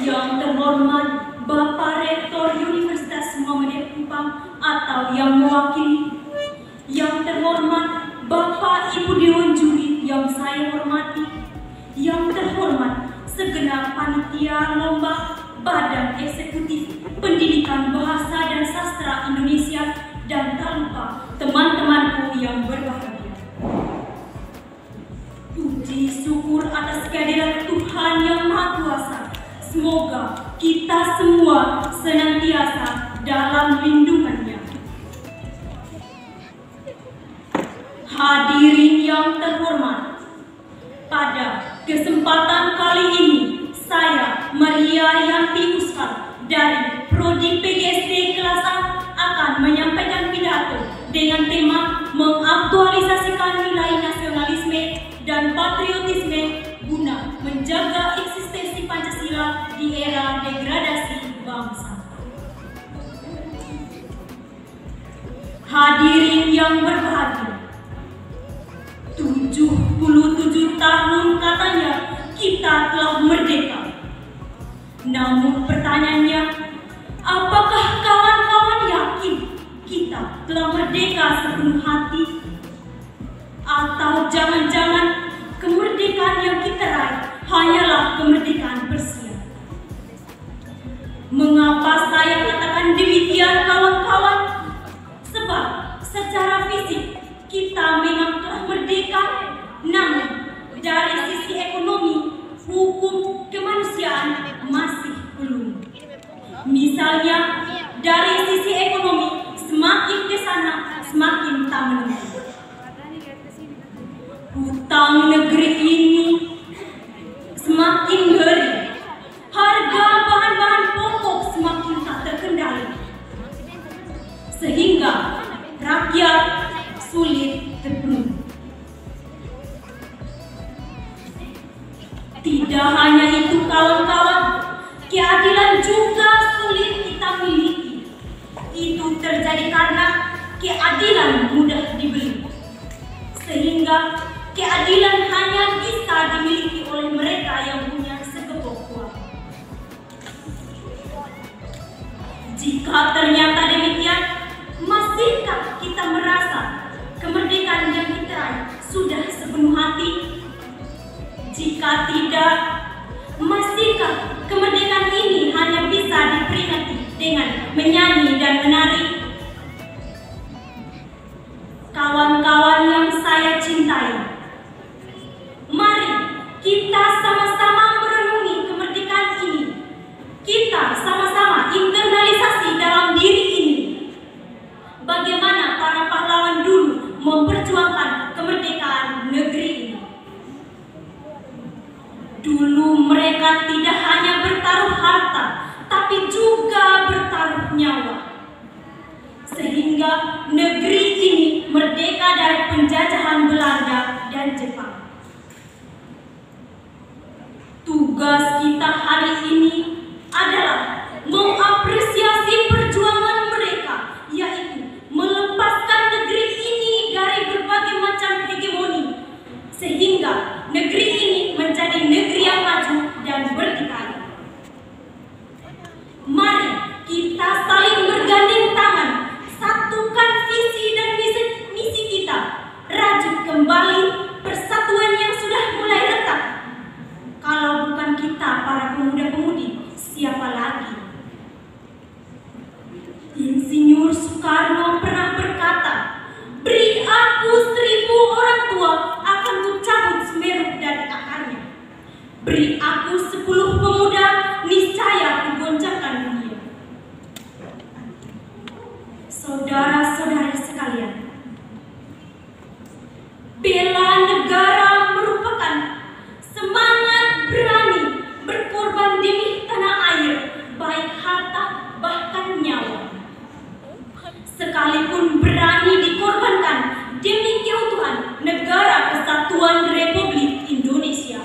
Yang terhormat Bapak Rektor Universitas Muhammadiyah Kupang atau yang mewakili, yang terhormat Bapak Ibu Dewan Juri yang saya hormati, yang terhormat segenap panitia lomba Badan Eksekutif Pendidikan Bahasa dan Sastra Indonesia, dan tak lupa teman-temanku yang berbahagia. Puji syukur atas kehadiran Tuhan Yang Maha Kuasa. Semoga kita semua senantiasa dalam lindungannya. Hadirin yang terhormat, pada kesempatan kali ini saya, Maria Yanti Uskal dari Prodi PGSD kelas A akan menyampaikan pidato dengan tema mengaktualisasikan nilai nasionalisme dan patriotisme guna menjaga eksistensi Pancasila di era degradasi bangsa. Hadirin yang berbahagia, 77 tahun katanya kita telah merdeka. Namun pertanyaannya, apakah kawan-kawan yakin kita telah merdeka sepenuh hati? Atau jangan-jangan kemerdekaan yang kita raih hanyalah kemerdekaan bersiap? Mengapa saya katakan demikian, kawan-kawan? Sebab secara fisik kita memang telah merdeka, namun dari sisi ekonomi, hukum kemanusiaan masih belum. Misalnya, dari sisi ekonomi, semakin ke sana semakin tak menentu. Hutang negeri ini semakin ngeri, harga bahan-bahan pokok semakin tak terkendali, sehingga rakyat sulit terpenuhi. Tidak hanya itu, kawan-kawan, keadilan juga sulit kita miliki. Itu terjadi karena keadilan mudah dibeli, sehingga keadilan hanya bisa dimiliki oleh mereka yang punya segebok uang. Jika ternyata demikian, masihkah kita merasa kemerdekaan yang kita raih sudah sepenuh hati? Jika tidak, masihkah kemerdekaan ini hanya bisa diperingati dengan menyanyi dan menari? Kawan-kawan yang saya cintai, mari kita sama-sama merenungi kemerdekaan ini. Kita sama-sama internalisasi dalam diri ini bagaimana para pahlawan dulu memperjuangkan kemerdekaan negeri ini. Dulu mereka tidak hanya bertaruh harta, tapi juga bertaruh nyawa, sehingga negeri ini merdeka dari penjajahan Belanda dan Jepang. Tugas kita hari ini adalah mengapresiasi perjuangan mereka, yaitu melepaskan negeri ini dari berbagai macam hegemoni, sehingga negeri ini menjadi negeri yang maju dan berdikari. Mari kita saling bergandeng tangan, satukan visi dan misi kita, rajut kembali persatuan yang sudah mulai retak. Kalau bukan kita para pemuda-pemudi, siapa lagi? Insinyur Soekarno pernah berkata, beri aku 1000 orang tua, akan kucabut Semeru dari akarnya. Beri aku 10 pemuda, niscaya kugoncangkan dunia. Saudara-saudari sekalian, bela negara merupakan semangat berani berkorban demi tanah air, baik harta bahkan nyawa. Sekalipun berani dikorbankan demi keutuhan negara kesatuan Republik Indonesia.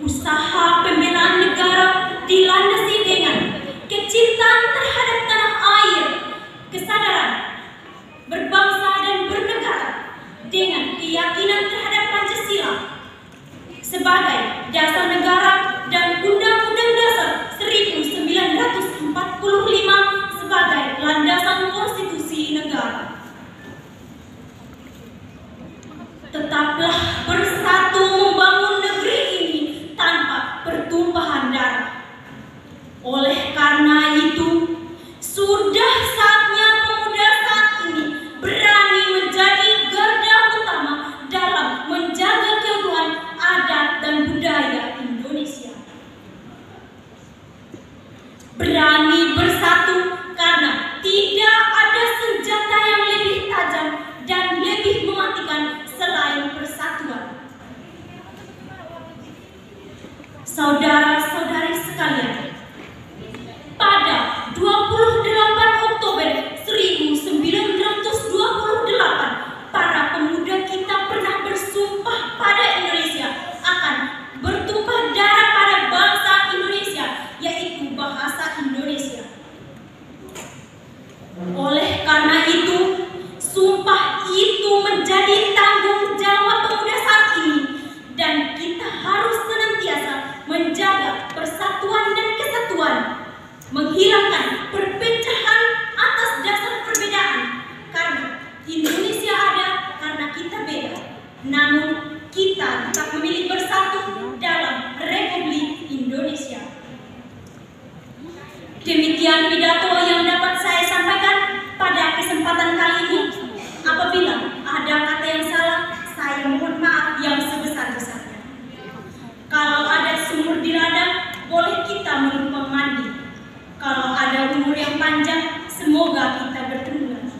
Usaha pembelaan negara dilandasi dengan kecintaan terhadap tanah air, kesadaran berbangsa dan bernegara, dengan keyakinan terhadap Pancasila sebagai dasar negara dan negara. Tetaplah bersatu membangun negeri ini tanpa pertumpahan darah. Oleh karena itu, sudah saatnya pemuda saat ini berani menjadi garda utama dalam menjaga keutuhan adat dan budaya Indonesia. Berani bersatu karena tidak ada senjata yang lebih tajam dan lebih mematikan selain persatuan. Saudara-saudari sekalian, pada 28 Oktober 1928, para pemuda kita pernah bersumpah pada Indonesia akan bertumpah darah pada bangsa Indonesia, yaitu bahasa Indonesia. Oleh karena itu, sumpah itu menjadi tanggung jawab pemuda saat ini, dan kita harus senantiasa menjaga persatuan dan kesatuan, menghilangkan perpecahan atas dasar perbedaan, karena Indonesia ada karena kita beda, namun kita tetap memilih bersatu dalam Republik Indonesia. Demikian pidato yang dapat saya sampaikan pada kesempatan kali ini. Apabila ada kata yang salah, saya mohon maaf yang sebesar-besarnya. Kalau ada sumur di ladang, boleh kita menumpang mandi. Kalau ada umur yang panjang, semoga kita bertemu lagi.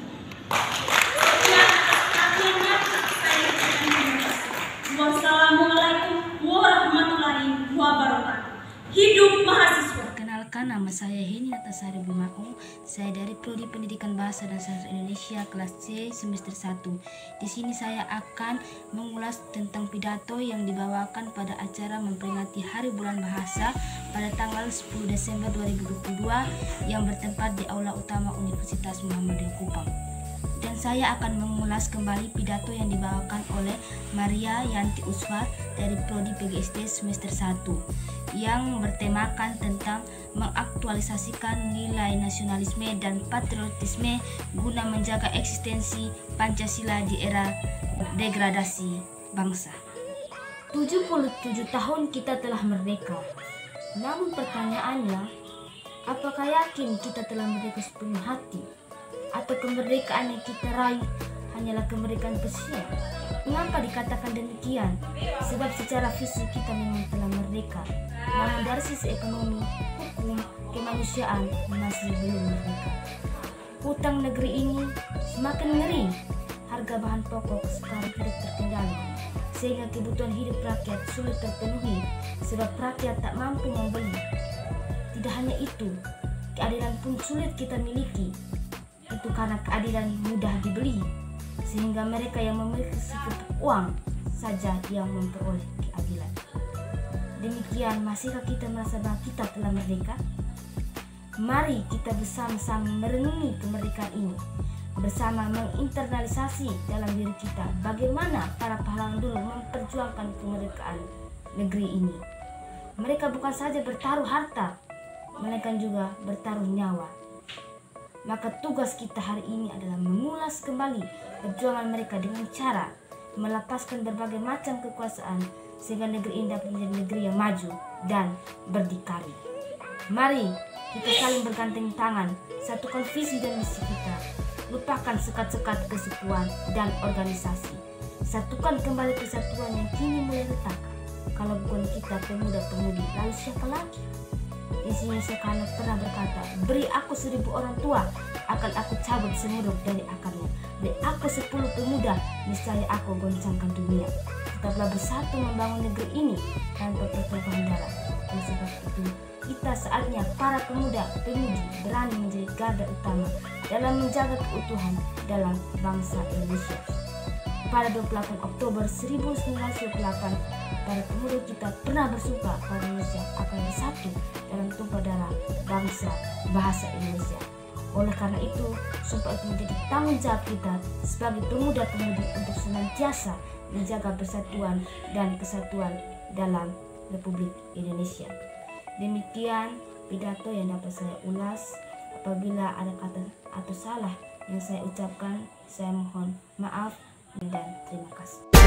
Sekian atas perhatiannya, saya ucapkan terima kasih. Wassalamualaikum warahmatullahi wabarakatuh. Hidup mahasiswa. Perkenalkan, nama saya Heni Natasari Bumaung. Saya dari Prodi Pendidikan Bahasa dan Sastra Indonesia kelas C semester 1. Di sini saya akan mengulas tentang pidato yang dibawakan pada acara memperingati Hari Bulan Bahasa pada tanggal 10 Desember 2022 yang bertempat di Aula Utama Universitas Muhammadiyah Kupang. Dan saya akan mengulas kembali pidato yang dibawakan oleh Maria Yanti Uswar dari Prodi PGSD semester 1 yang bertemakan tentang mengaktualisasikan nilai nasionalisme dan patriotisme guna menjaga eksistensi Pancasila di era degradasi bangsa. 77 tahun kita telah merdeka. Namun pertanyaannya, apakah yakin kita telah merdeka sepenuh hati? Atau kemerdekaan yang kita raih hanyalah kemerdekaan pesisir? Mengapa dikatakan demikian? Sebab secara fisik kita memang telah merdeka, namun dari sisi ekonomi, hukum, kemanusiaan masih belum merdeka. Hutang negeri ini semakin ngeri. Harga bahan pokok sekarang tidak terkendali, sehingga kebutuhan hidup rakyat sulit terpenuhi sebab rakyat tak mampu membeli. Tidak hanya itu, keadilan pun sulit kita miliki. Itu karena keadilan mudah dibeli, sehingga mereka yang memiliki sedikit uang saja yang memperoleh keadilan. Demikian, masihkah kita merasa bahwa kita telah merdeka? Mari kita bersama-sama merenungi kemerdekaan ini, bersama menginternalisasi dalam diri kita bagaimana para pahlawan dulu memperjuangkan kemerdekaan negeri ini. Mereka bukan saja bertaruh harta, melainkan juga bertaruh nyawa. Maka tugas kita hari ini adalah mengulas kembali perjuangan mereka dengan cara melepaskan berbagai macam kekuasaan sehingga negeri ini dapat menjadi negeri yang maju dan berdikari. Mari kita saling bergandeng tangan, satukan visi dan misi kita. Lupakan sekat-sekat kesukuan dan organisasi. Satukan kembali persatuan yang kini mulai retak. Kalau bukan kita pemuda-pemudi, lalu siapa lagi? Di sini Soekarno pernah berkata, beri aku 1000 orang tua, akan aku cabut semuruk dari akarnya. Beri aku 10 pemuda, niscaya aku goncangkan dunia. Tetaplah bersatu membangun negeri ini tanpa pertumpahan darah. Dan sebab itu, kita saatnya para pemuda-pemudi berani menjadi garda utama dalam menjaga keutuhan dalam bangsa Indonesia. Pada 28 Oktober 1928, para pemuda kita pernah bersumpah pada Indonesia akan bersatu dalam tumpah darah bangsa bahasa Indonesia. Oleh karena itu, sumpah itu menjadi tanggung jawab kita sebagai pemuda-pemudi untuk senantiasa menjaga persatuan dan kesatuan dalam Republik Indonesia. Demikian pidato yang dapat saya ulas. Apabila ada kata atau salah yang saya ucapkan. Saya mohon maaf dan terima kasih.